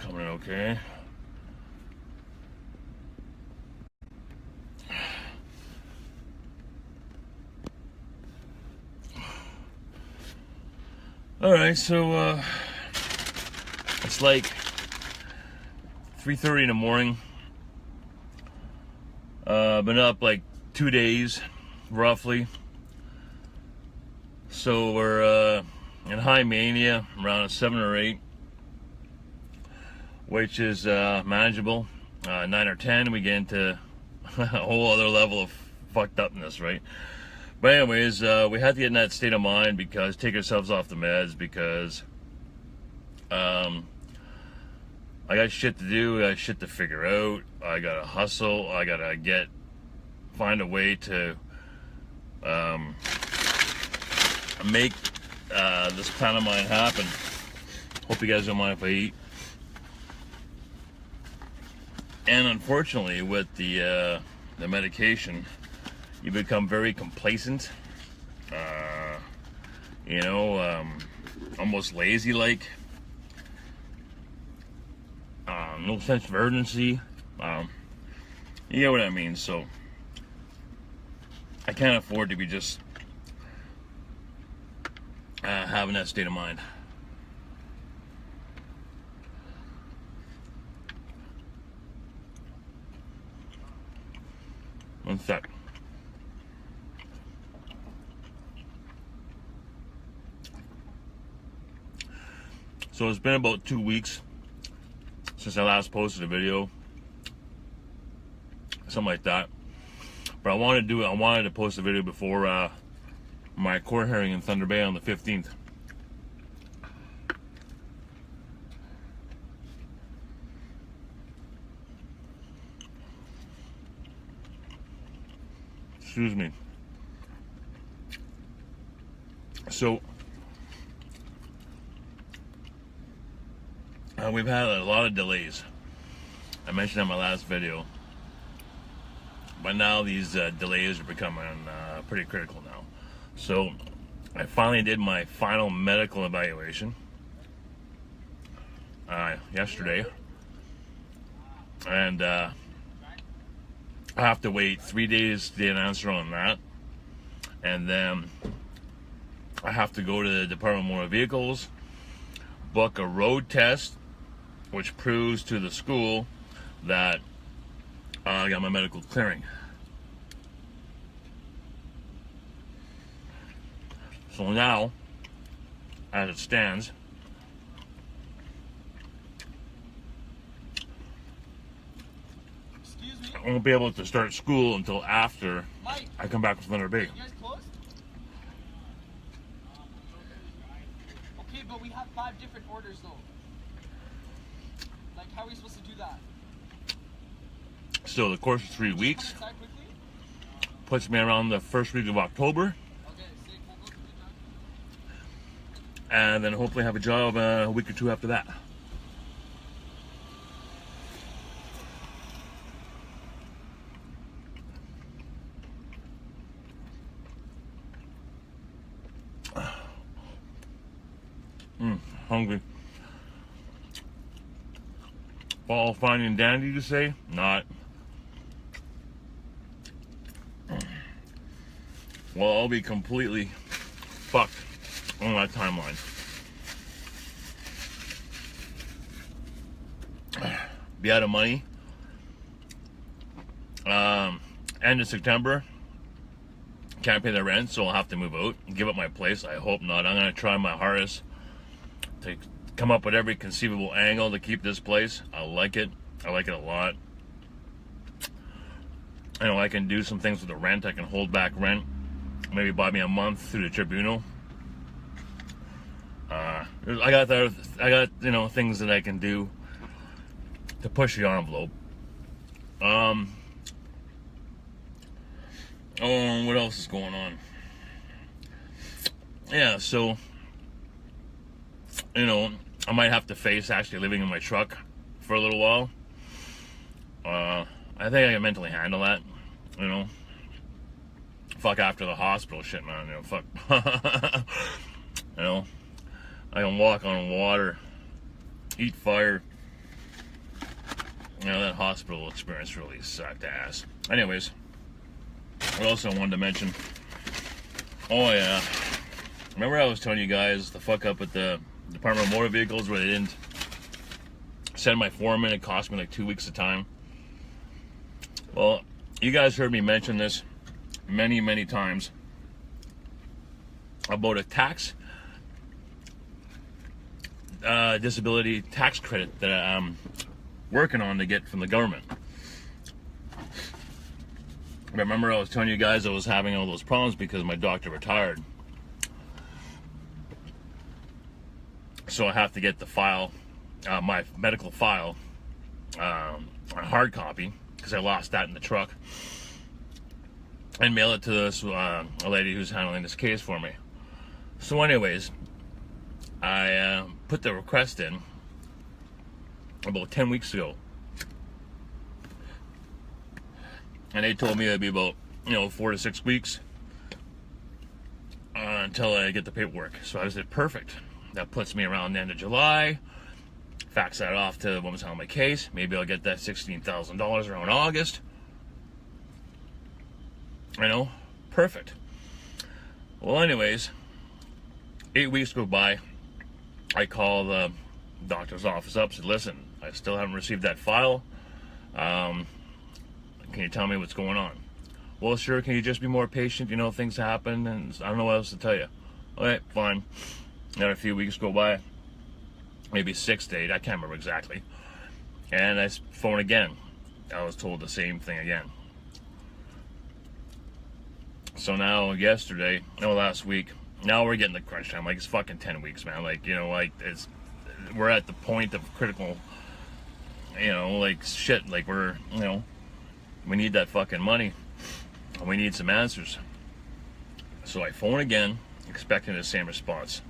coming in okay. Alright, so it's like 3:30 in the morning. Been up like 2 days, roughly. So we're in high mania, around a 7 or 8, which is manageable. 9 or 10, we get into a whole other level of fucked upness, right? But anyways, we had to get in that state of mind because take ourselves off the meds because I got shit to do, I got shit to figure out, I gotta hustle, I gotta find a way to make this plan of mine happen. Hope you guys don't mind if I eat. And unfortunately, with the medication, you become very complacent, almost lazy-like, no sense of urgency, you know what I mean. So I can't afford to be just having that state of mind. One sec. So it's been about 2 weeks since I last posted a video, something like that. But I wanted to post a video before my court hearing in Thunder Bay on the 15th. Excuse me. So we've had a lot of delays. I mentioned in my last video, but now these delays are becoming pretty critical now. So I finally did my final medical evaluation yesterday, and I have to wait 3 days to get an answer on that, and then I have to go to the Department of Motor Vehicles, book a road test, which proves to the school that I got my medical clearing. So now, as it stands, I won't be able to start school until after I come back from Thunder Bay. You guys closed? Okay, but we have 5 different orders though. Like, how are we supposed to do that? So the course is 3 weeks. Puts me around the first week of October. And then hopefully have a job a week or 2 after that. Hungry. All fine and dandy to say? Not. Well, I'll be completely fucked on that timeline. Be out of money. End of September. Can't pay the rent, so I'll have to move out. Give up my place. I hope not. I'm going to try my hardest to come up with every conceivable angle to keep this place. I like it. I like it a lot. I know I can do some things with the rent. I can hold back rent. Maybe buy me a month through the tribunal. I got things that I can do to push the envelope. What else is going on? Yeah, so I might have to face actually living in my truck for a little while. I think I can mentally handle that. Fuck after the hospital shit, man. Fuck. I can walk on water, eat fire, that hospital experience really sucked ass. Anyways, I also wanted to mention, oh yeah, remember I was telling you guys the fuck up at the Department of Motor Vehicles where they didn't send my form in? It cost me like 2 weeks of time. Well, you guys heard me mention this many times about a tax disability tax credit that I'm working on to get from the government. Remember I was telling you guys I was having all those problems because my doctor retired. So I have to get the file, my medical file, a hard copy, because I lost that in the truck, and mail it to this a lady who's handling this case for me. So anyways, I put the request in about 10 weeks ago, and they told me it'd be about 4 to 6 weeks until I get the paperwork. So I said, perfect. That puts me around the end of July. Fax that off to the woman's handling my case. Maybe I'll get that $16,000 around August. Perfect. Well, anyways, 8 weeks go by. I call the doctor's office up, said, listen, I still haven't received that file. Can you tell me what's going on? Well, sure, can you just be more patient? Things happen, and I don't know what else to tell you. Okay, fine. Then a few weeks go by, maybe 6 to 8, I can't remember exactly. And I phone again. I was told the same thing again. So now, last week, now we're getting the crunch time. Like, it's fucking 10 weeks, man. We're at the point of critical, shit. Like, we need that fucking money. And we need some answers. So I phone again, expecting the same response.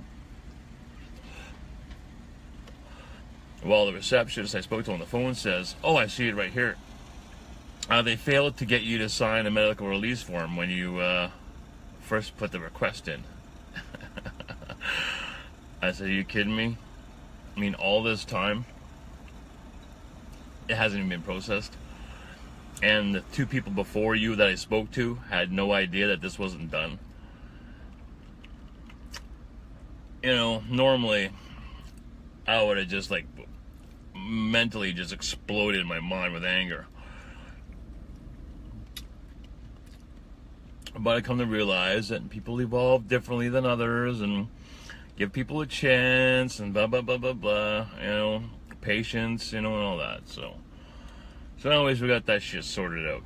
Well, the receptionist I spoke to on the phone says, oh, I see it right here. They failed to get you to sign a medical release form when you first put the request in. I said, are you kidding me? I mean, all this time, it hasn't even been processed. And the 2 people before you that I spoke to had no idea that this wasn't done. Normally, I would have just mentally just exploded in my mind with anger. But I come to realize that people evolve differently than others, and give people a chance, and blah blah blah blah blah, patience, and all that. So anyways, we got that shit sorted out,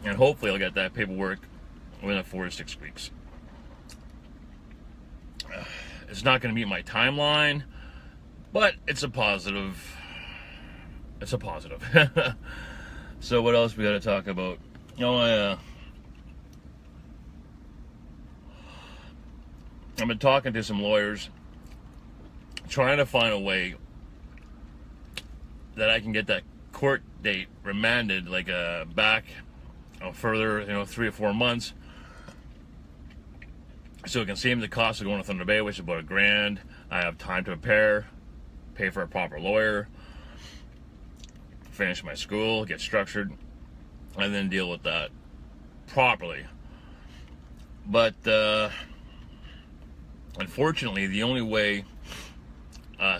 and hopefully I'll get that paperwork within 4 to 6 weeks. It's not going to meet my timeline, but it's a positive. It's a positive. So what else we got to talk about? I've been talking to some lawyers, trying to find a way that I can get that court date remanded, back further, 3 or 4 months, so it can save me the cost of going to Thunder Bay, which is about $1,000. I have time to prepare, pay for a proper lawyer, finish my school, get structured, and then deal with that properly. But unfortunately, the only way,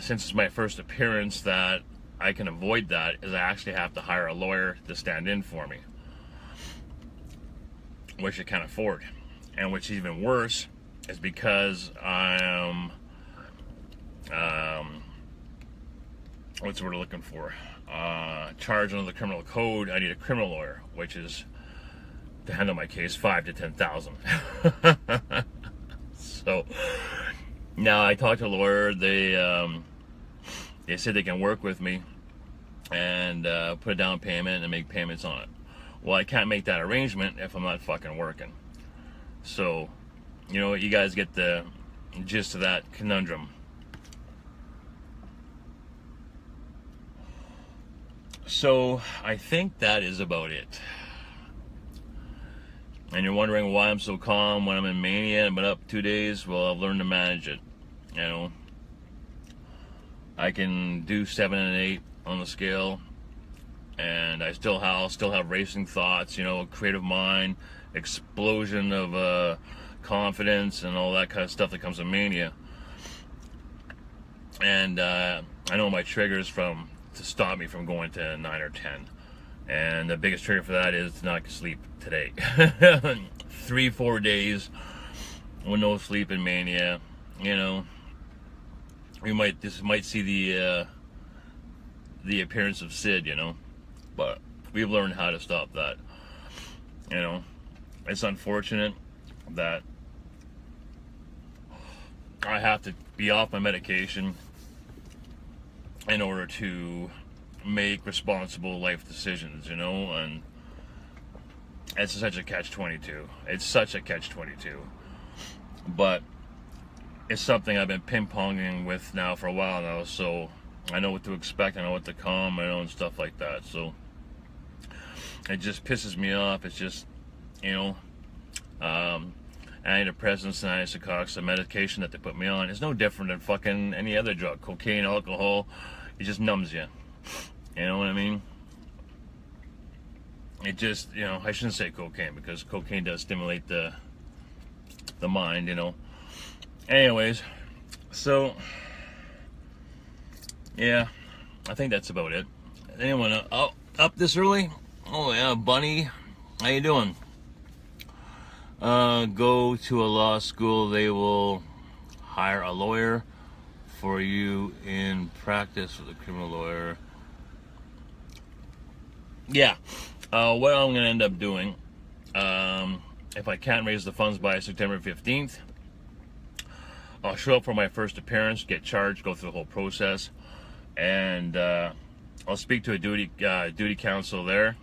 since it's my first appearance, that I can avoid that is I actually have to hire a lawyer to stand in for me, which I can't afford. And which is even worse is because I am, what's the word I'm looking for? Charged under the criminal code. I need a criminal lawyer, which is, to handle my case, $5,000 to $10,000. So now I talked to a lawyer. They said they can work with me and put a down payment and make payments on it. Well, I can't make that arrangement if I'm not fucking working. So, you guys get the gist of that conundrum. So, I think that is about it. And you're wondering why I'm so calm when I'm in mania and been up 2 days. Well, I've learned to manage it. I can do 7 and 8 on the scale, and I still have racing thoughts, you know, creative mind, explosion of confidence, and all that kind of stuff that comes with mania. And I know my triggers to stop me from going to 9 or 10. And the biggest trigger for that is to not sleep today. 3-4 days with no sleep in mania, you know. We might see the appearance of Sid, you know, but we've learned how to stop that. You know, it's unfortunate that I have to be off my medication in order to make responsible life decisions, you know, and it's such a catch-22. It's such a catch-22. But it's something I've been ping-ponging with now for a while now, so I know what to expect, I know what to come, I know, and stuff like that. So it just pisses me off. It's just, you know, antidepressants and antipsychotics, the medication that they put me on is no different than fucking any other drug. Cocaine, alcohol, it just numbs you. You know what I mean? It just, you know, I shouldn't say cocaine, because cocaine does stimulate the mind, you know. Anyways, so yeah, I think that's about it. Anyone up this early? Oh yeah, Bunny, how you doing? Go to a law school. They will hire a lawyer for you in practice with a criminal lawyer. Yeah, what I'm going to end up doing, if I can't raise the funds by September 15th, I'll show up for my first appearance, get charged, go through the whole process, and I'll speak to a duty counsel there,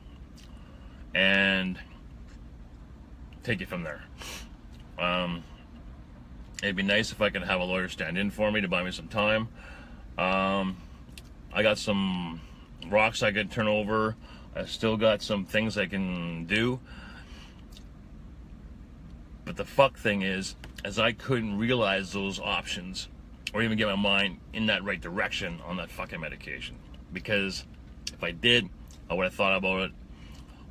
and take it from there. It'd be nice if I could have a lawyer stand in for me to buy me some time. I got some rocks I could turn over. I still got some things I can do. But the fuck thing is I couldn't realize those options or even get my mind in that right direction on that fucking medication. Because if I did, I would have thought about it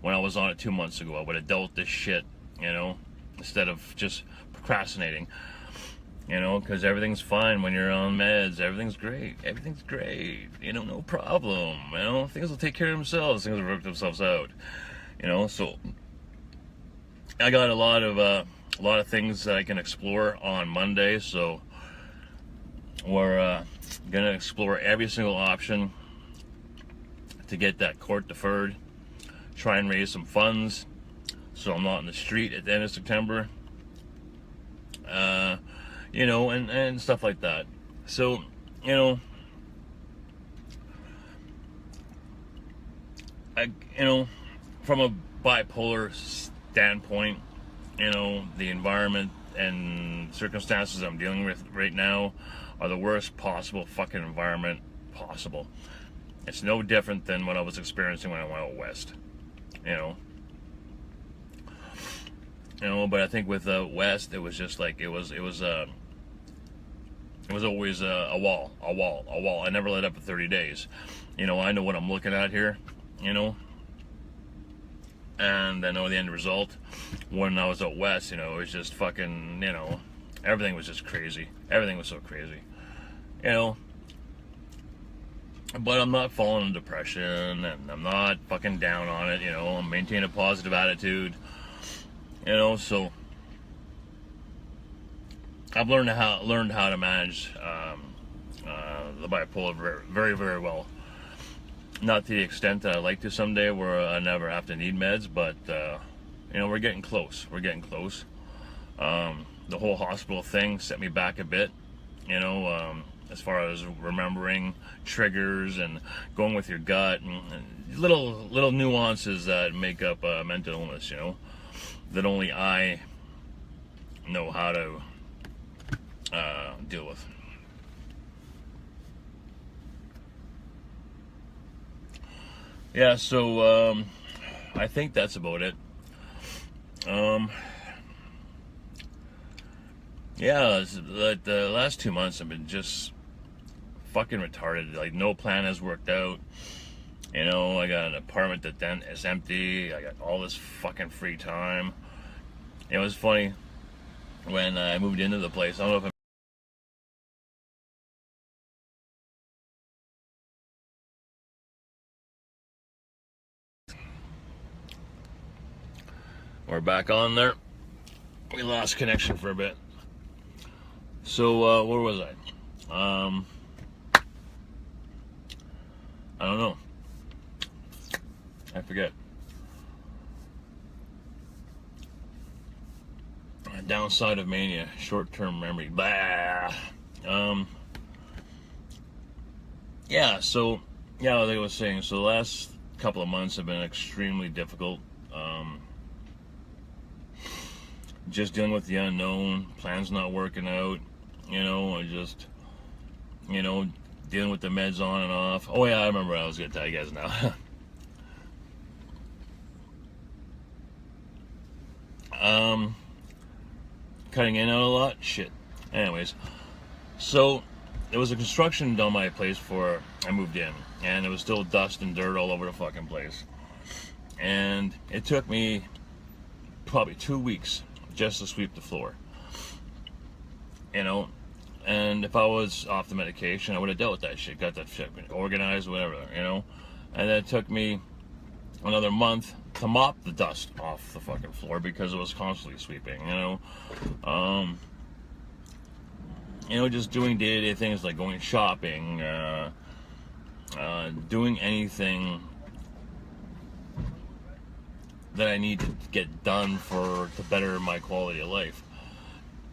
when I was on it 2 months ago. I would have dealt with this shit, you know, instead of just procrastinating. You know, because everything's fine when you're on meds. Everything's great. Everything's great. You know, no problem. You know, things will take care of themselves. Things will work themselves out. You know, so I got a lot of things that I can explore on Monday. So we're gonna explore every single option to get that court deferred. Try and raise some funds so I'm not in the street at the end of September. You know, and stuff like that. So, you know, from a bipolar standpoint, you know, the environment and circumstances I'm dealing with right now are the worst possible fucking environment possible. It's no different than what I was experiencing when I went out west, you know. You know, but I think with West, it was just like it was always a wall. I never let up for 30 days. You know, I know what I'm looking at here. You know, and I know the end result. When I was out West, you know, it was just fucking. You know, everything was just crazy. Everything was so crazy. You know. But I'm not falling into depression, and I'm not fucking down on it. You know, I'm maintaining a positive attitude. You know, so I've learned how to manage the bipolar very, very well. Not to the extent that I'd like to someday, where I never have to need meds, but you know, we're getting close. We're getting close. The whole hospital thing set me back a bit. You know, as far as remembering triggers and going with your gut and little nuances that make up mental illness. You know, that only I know how to deal with. Yeah, so I think that's about it. Yeah, the last 2 months have been just fucking retarded. Like, no plan has worked out. You know, I got an apartment that then is empty. I got all this fucking free time. It was funny when I moved into the place. I don't know if we're back on there. We lost connection for a bit. So, where was I? I don't know. I forget. Downside of mania, short-term memory. Blah. Yeah, so, yeah, like I was saying, so the last couple of months have been extremely difficult. Just dealing with the unknown, plans not working out, you know, or just, you know, dealing with the meds on and off. Oh yeah, I remember what I was going to tell you guys now. Cutting in out a lot? Shit. Anyways, so there was a construction done my place before I moved in, and it was still dust and dirt all over the fucking place. And it took me probably 2 weeks just to sweep the floor. You know, and if I was off the medication, I would have dealt with that shit, got that shit organized, whatever, you know. And then it took me another month to mop the dust off the fucking floor because it was constantly sweeping, you know. You know, just doing day-to-day things like going shopping, doing anything that I need to get done to better my quality of life.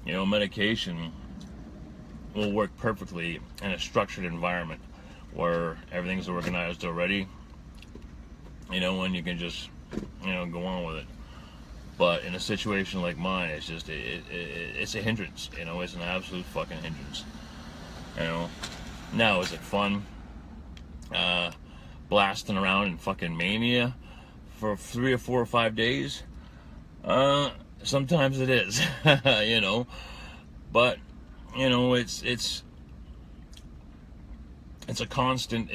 You know, medication will work perfectly in a structured environment where everything's organized already, you know, and you can just, you know, go on with it. But in a situation like mine, it's just, it's a hindrance, you know, it's an absolute fucking hindrance, you know. Now, is it fun blasting around in fucking mania for 3 or 4 or 5 days? Sometimes it is, you know, but, you know, it's a constant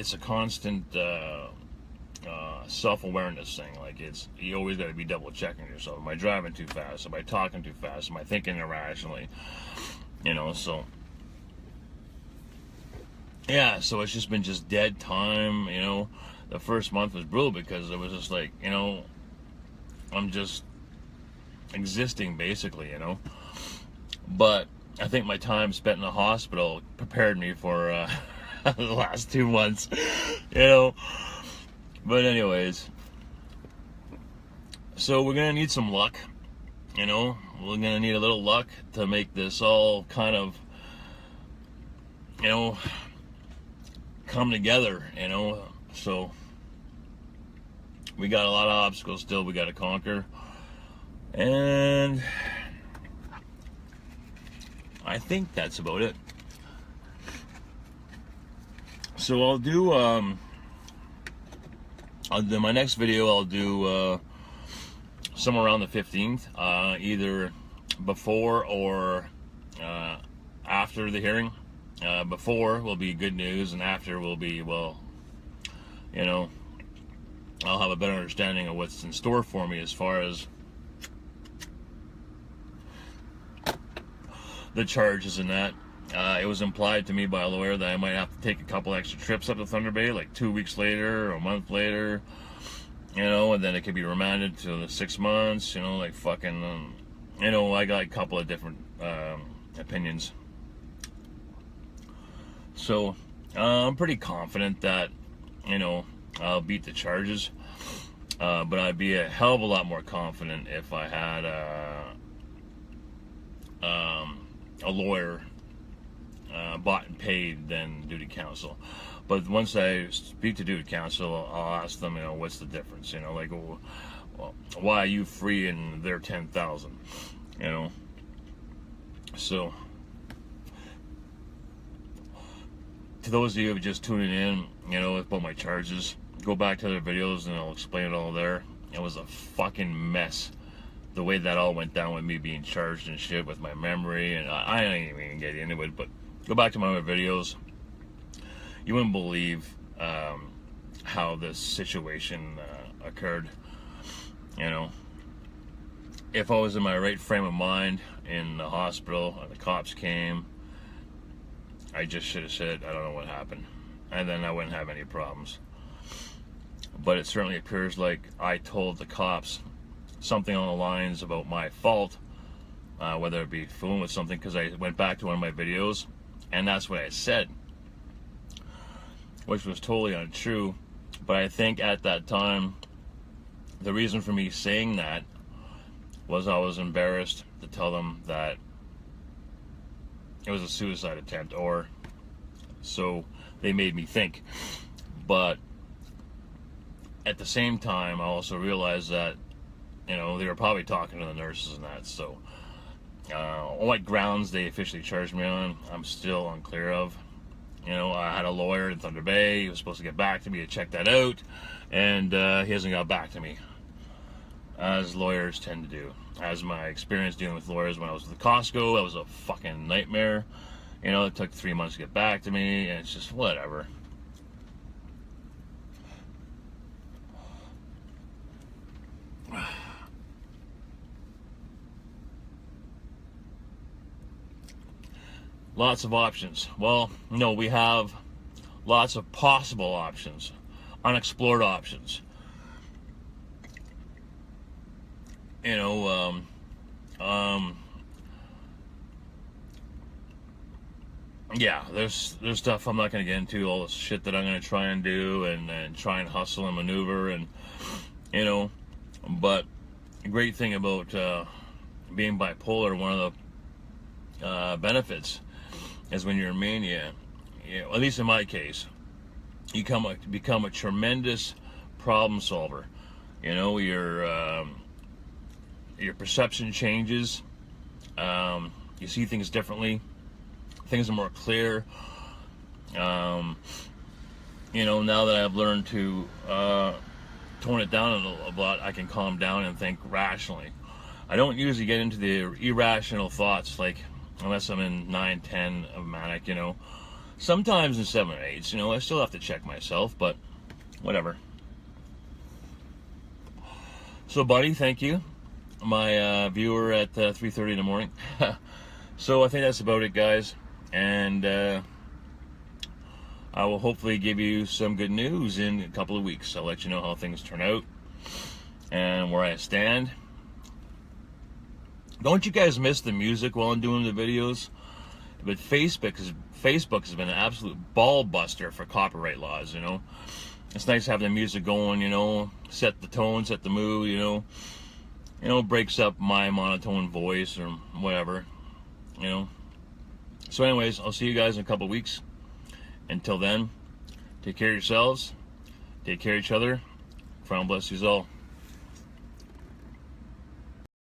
self-awareness thing. Like, you always got to be double checking yourself. Am I driving too fast? Am I talking too fast? Am I thinking irrationally? You know, so yeah, so it's just been just dead time, you know. The first month was brutal because it was just like, you know, I'm just existing basically, you know. But I think my time spent in the hospital prepared me for the last 2 months, you know. But anyways, so we're gonna need some luck, you know. We're gonna need a little luck to make this all kind of, you know, come together, you know. So we got a lot of obstacles still we got to conquer, and I think that's about it. So I'll do my next video. I'll do somewhere around the 15th, either before or after the hearing. Before will be good news, and after will be, well, you know, I'll have a better understanding of what's in store for me as far as the charges and that. It was implied to me by a lawyer that I might have to take a couple extra trips up to Thunder Bay, like 2 weeks later or a month later, you know, and then it could be remanded to the 6 months, you know, like fucking, you know, I got a couple of different opinions. So I'm pretty confident that, you know, I'll beat the charges, but I'd be a hell of a lot more confident if I had a lawyer bought and paid than duty counsel. But once I speak to duty counsel, I'll ask them, you know, what's the difference? You know, like, well, why are you free and they're 10,000? You know, so to those of you who are just tuning in, you know, about my charges, go back to their videos and I'll explain it all there. It was a fucking mess, the way that all went down with me being charged and shit with my memory, and I don't even get into it, but go back to my other videos. you wouldn't believe how this situation occurred. You know, if I was in my right frame of mind in the hospital and the cops came, I just should have said, I don't know what happened, and then I wouldn't have any problems. But it certainly appears like I told the cops something on the lines about my fault, whether it be fooling with something, because I went back to one of my videos and that's what I said, which was totally untrue. But I think at that time, the reason for me saying that was I was embarrassed to tell them that it was a suicide attempt, or so they made me think. But at the same time, I also realized that, you know, they were probably talking to the nurses and that. So on what grounds they officially charged me on, I'm still unclear of. You know, I had a lawyer in Thunder Bay. He was supposed to get back to me to check that out, and he hasn't got back to me, as lawyers tend to do. As my experience dealing with lawyers when I was with Costco, that was a fucking nightmare. You know, it took 3 months to get back to me, and it's just whatever. Lots of options. Well, no, we have lots of possible options, unexplored options. You know, yeah, there's stuff I'm not going to get into, all the shit that I'm going to try and do and try and hustle and maneuver, and, you know, but the great thing about being bipolar, one of the benefits is when you're in mania, you know, at least in my case, you become a tremendous problem solver. You know, your perception changes. You see things differently. Things are more clear. You know, now that I've learned to tone it down a little bit, I can calm down and think rationally. I don't usually get into the irrational thoughts, like, unless I'm in 9, 10 of manic, you know. Sometimes in 7 or 8s, you know, I still have to check myself, but whatever. So, buddy, thank you. My viewer at 3:30 in the morning. So I think that's about it, guys. And I will hopefully give you some good news in a couple of weeks. I'll let you know how things turn out and where I stand. Don't you guys miss the music while I'm doing the videos? But Facebook has been an absolute ball buster for copyright laws, you know. It's nice having the music going, you know, set the tone, set the mood, you know, breaks up my monotone voice or whatever, you know. So anyways, I'll see you guys in a couple of weeks. Until then, take care of yourselves, take care of each other. Crown bless you all.